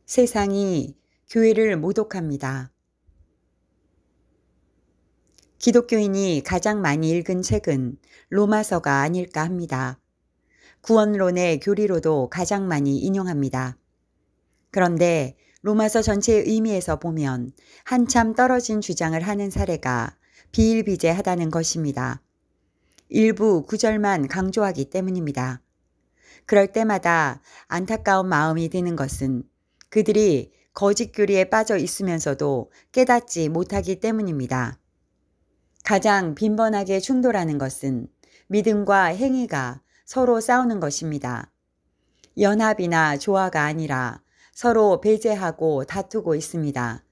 세상이 교회를 모독합니다. 기독교인이 가장 많이 읽은 책은 로마서가 아닐까 합니다. 구원론의 교리로도 가장 많이 인용합니다. 그런데 로마서 전체의 의미에서 보면 한참 떨어진 주장을 하는 사례가 비일비재하다는 것입니다. 일부 구절만 강조하기 때문입니다. 그럴 때마다 안타까운 마음이 드는 것은 그들이 거짓 교리에 빠져 있으면서도 깨닫지 못하기 때문입니다. 가장 빈번하게 충돌하는 것은 믿음과 행위가 서로 싸우는 것입니다. 연합이나 조화가 아니라 서로 배제하고 다투고 있습니다.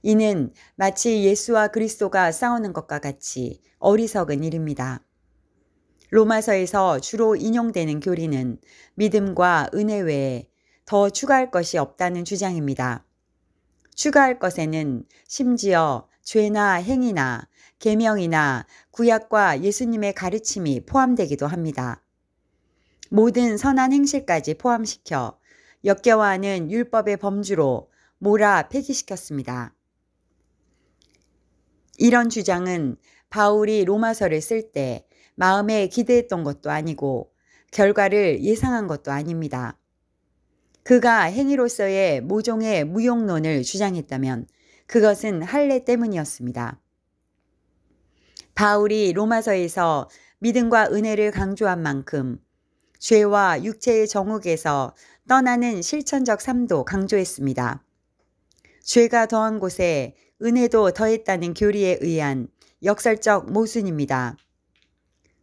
이는 마치 예수와 그리스도가 싸우는 것과 같이 어리석은 일입니다. 로마서에서 주로 인용되는 교리는 믿음과 은혜 외에 더 추가할 것이 없다는 주장입니다. 추가할 것에는 심지어 죄나 행위나 계명이나 구약과 예수님의 가르침이 포함되기도 합니다. 모든 선한 행실까지 포함시켜 역겨워하는 율법의 범주로 몰아 폐기시켰습니다. 이런 주장은 바울이 로마서를 쓸 때 마음에 기대했던 것도 아니고 결과를 예상한 것도 아닙니다. 그가 행위로서의 모종의 무용론을 주장했다면 그것은 할례 때문이었습니다. 바울이 로마서에서 믿음과 은혜를 강조한 만큼 죄와 육체의 정욕에서 떠나는 실천적 삶도 강조했습니다. 죄가 더한 곳에 은혜도 더했다는 교리에 의한 역설적 모순입니다.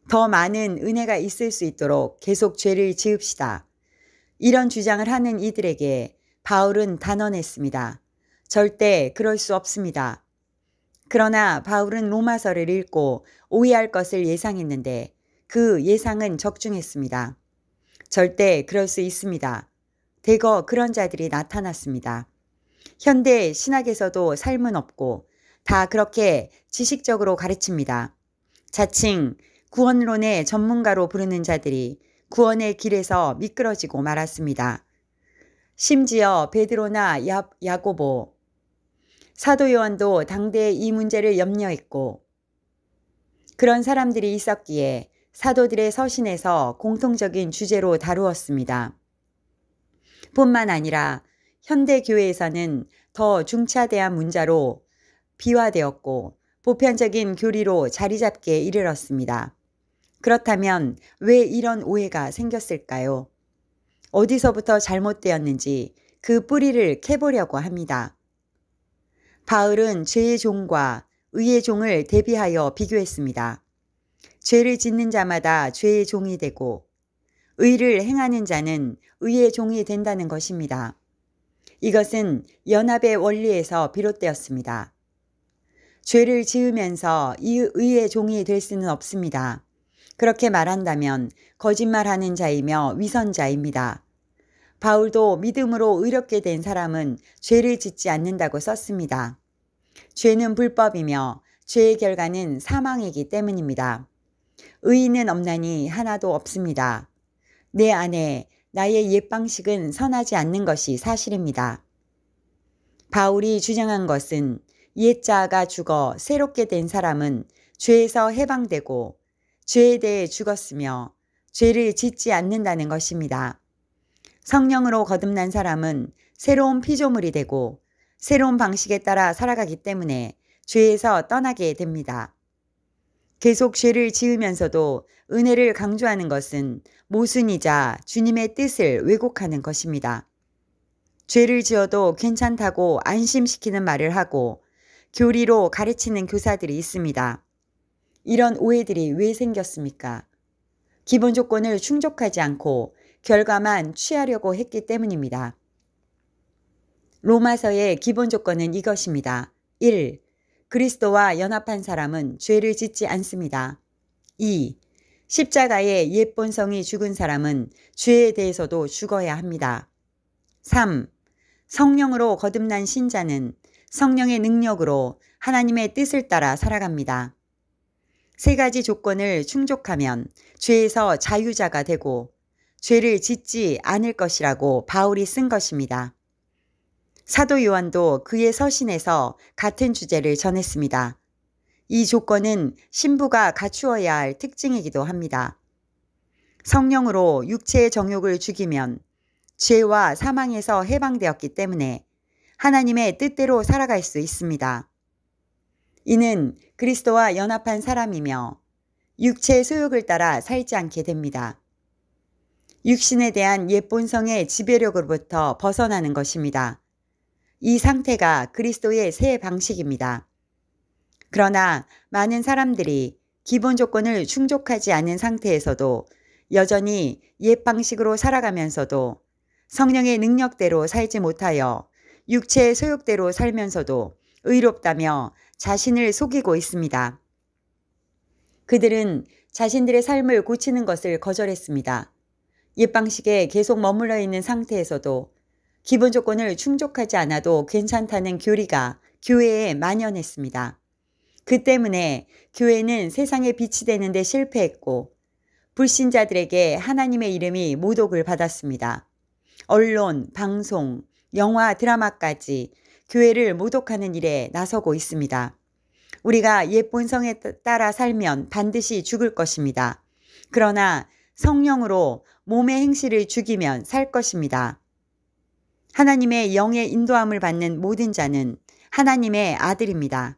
더 많은 은혜가 있을 수 있도록 계속 죄를 지읍시다. 이런 주장을 하는 이들에게 바울은 단언했습니다. 절대 그럴 수 없습니다. 그러나 바울은 로마서를 읽고 오해할 것을 예상했는데 그 예상은 적중했습니다. 절대 그럴 수 있습니다. 대거 그런 자들이 나타났습니다. 현대 신학에서도 삶은 없고 다 그렇게 지식적으로 가르칩니다. 자칭 구원론의 전문가로 부르는 자들이 구원의 길에서 미끄러지고 말았습니다. 심지어 베드로나 야고보, 사도 요한도 당대에 이 문제를 염려했고 그런 사람들이 있었기에 사도들의 서신에서 공통적인 주제로 다루었습니다. 뿐만 아니라 현대 교회에서는 더 중차대한 문자로 비화되었고 보편적인 교리로 자리 잡기에 이르렀습니다. 그렇다면 왜 이런 오해가 생겼을까요? 어디서부터 잘못되었는지 그 뿌리를 캐보려고 합니다. 바울은 죄의 종과 의의 종을 대비하여 비교했습니다. 죄를 짓는 자마다 죄의 종이 되고 의를 행하는 자는 의의 종이 된다는 것입니다. 이것은 연합의 원리에서 비롯되었습니다. 죄를 지으면서 이 의의 종이 될 수는 없습니다. 그렇게 말한다면 거짓말하는 자이며 위선자입니다. 바울도 믿음으로 의롭게 된 사람은 죄를 짓지 않는다고 썼습니다. 죄는 불법이며 죄의 결과는 사망이기 때문입니다. 의인은 없나니 하나도 없습니다. 내 안에 나의 옛 방식은 선하지 않는 것이 사실입니다. 바울이 주장한 것은 옛 자아가 죽어 새롭게 된 사람은 죄에서 해방되고 죄에 대해 죽었으며 죄를 짓지 않는다는 것입니다. 성령으로 거듭난 사람은 새로운 피조물이 되고 새로운 방식에 따라 살아가기 때문에 죄에서 떠나게 됩니다. 계속 죄를 지으면서도 은혜를 강조하는 것은 모순이자 주님의 뜻을 왜곡하는 것입니다. 죄를 지어도 괜찮다고 안심시키는 말을 하고 교리로 가르치는 교사들이 있습니다. 이런 오해들이 왜 생겼습니까? 기본 조건을 충족하지 않고 결과만 취하려고 했기 때문입니다. 로마서의 기본 조건은 이것입니다. 1. 그리스도와 연합한 사람은 죄를 짓지 않습니다. 2. 십자가의 옛 본성이 죽은 사람은 죄에 대해서도 죽어야 합니다. 3. 성령으로 거듭난 신자는 성령의 능력으로 하나님의 뜻을 따라 살아갑니다. 세 가지 조건을 충족하면 죄에서 자유자가 되고 죄를 짓지 않을 것이라고 바울이 쓴 것입니다. 사도 요한도 그의 서신에서 같은 주제를 전했습니다. 이 조건은 신부가 갖추어야 할 특징이기도 합니다. 성령으로 육체의 정욕을 죽이면 죄와 사망에서 해방되었기 때문에 하나님의 뜻대로 살아갈 수 있습니다. 이는 그리스도와 연합한 사람이며 육체의 소욕을 따라 살지 않게 됩니다. 육신에 대한 옛 본성의 지배력으로부터 벗어나는 것입니다. 이 상태가 그리스도의 새 방식입니다. 그러나 많은 사람들이 기본 조건을 충족하지 않은 상태에서도 여전히 옛 방식으로 살아가면서도 성령의 능력대로 살지 못하여 육체의 소욕대로 살면서도 의롭다며 자신을 속이고 있습니다. 그들은 자신들의 삶을 고치는 것을 거절했습니다. 옛 방식에 계속 머물러 있는 상태에서도 기본 조건을 충족하지 않아도 괜찮다는 교리가 교회에 만연했습니다. 그 때문에 교회는 세상에 빛이 되는데 실패했고 불신자들에게 하나님의 이름이 모독을 받았습니다. 언론, 방송, 영화, 드라마까지 교회를 모독하는 일에 나서고 있습니다. 우리가 옛 본성에 따라 살면 반드시 죽을 것입니다. 그러나 성령으로 몸의 행실을 죽이면 살 것입니다. 하나님의 영의 인도함을 받는 모든 자는 하나님의 아들입니다.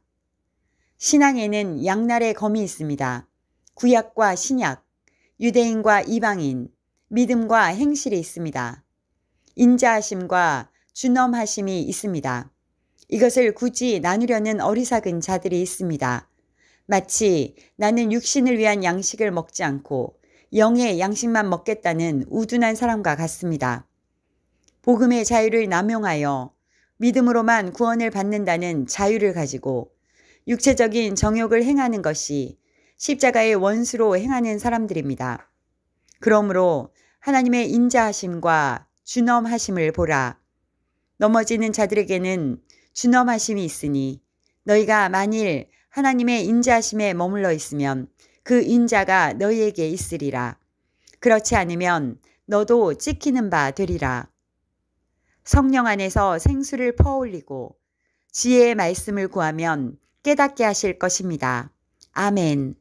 신앙에는 양날의 검이 있습니다. 구약과 신약, 유대인과 이방인, 믿음과 행실이 있습니다. 인자하심과 준엄하심이 있습니다. 이것을 굳이 나누려는 어리석은 자들이 있습니다. 마치 나는 육신을 위한 양식을 먹지 않고 영의 양식만 먹겠다는 우둔한 사람과 같습니다. 복음의 자유를 남용하여 믿음으로만 구원을 받는다는 자유를 가지고 육체적인 정욕을 행하는 것이 십자가의 원수로 행하는 사람들입니다. 그러므로 하나님의 인자하심과 준엄하심을 보라. 넘어지는 자들에게는 준엄하심이 있으니 너희가 만일 하나님의 인자하심에 머물러 있으면 그 인자가 너희에게 있으리라. 그렇지 않으면 너도 찍히는 바 되리라. 성령 안에서 생수를 퍼올리고 지혜의 말씀을 구하면 깨닫게 하실 것입니다. 아멘.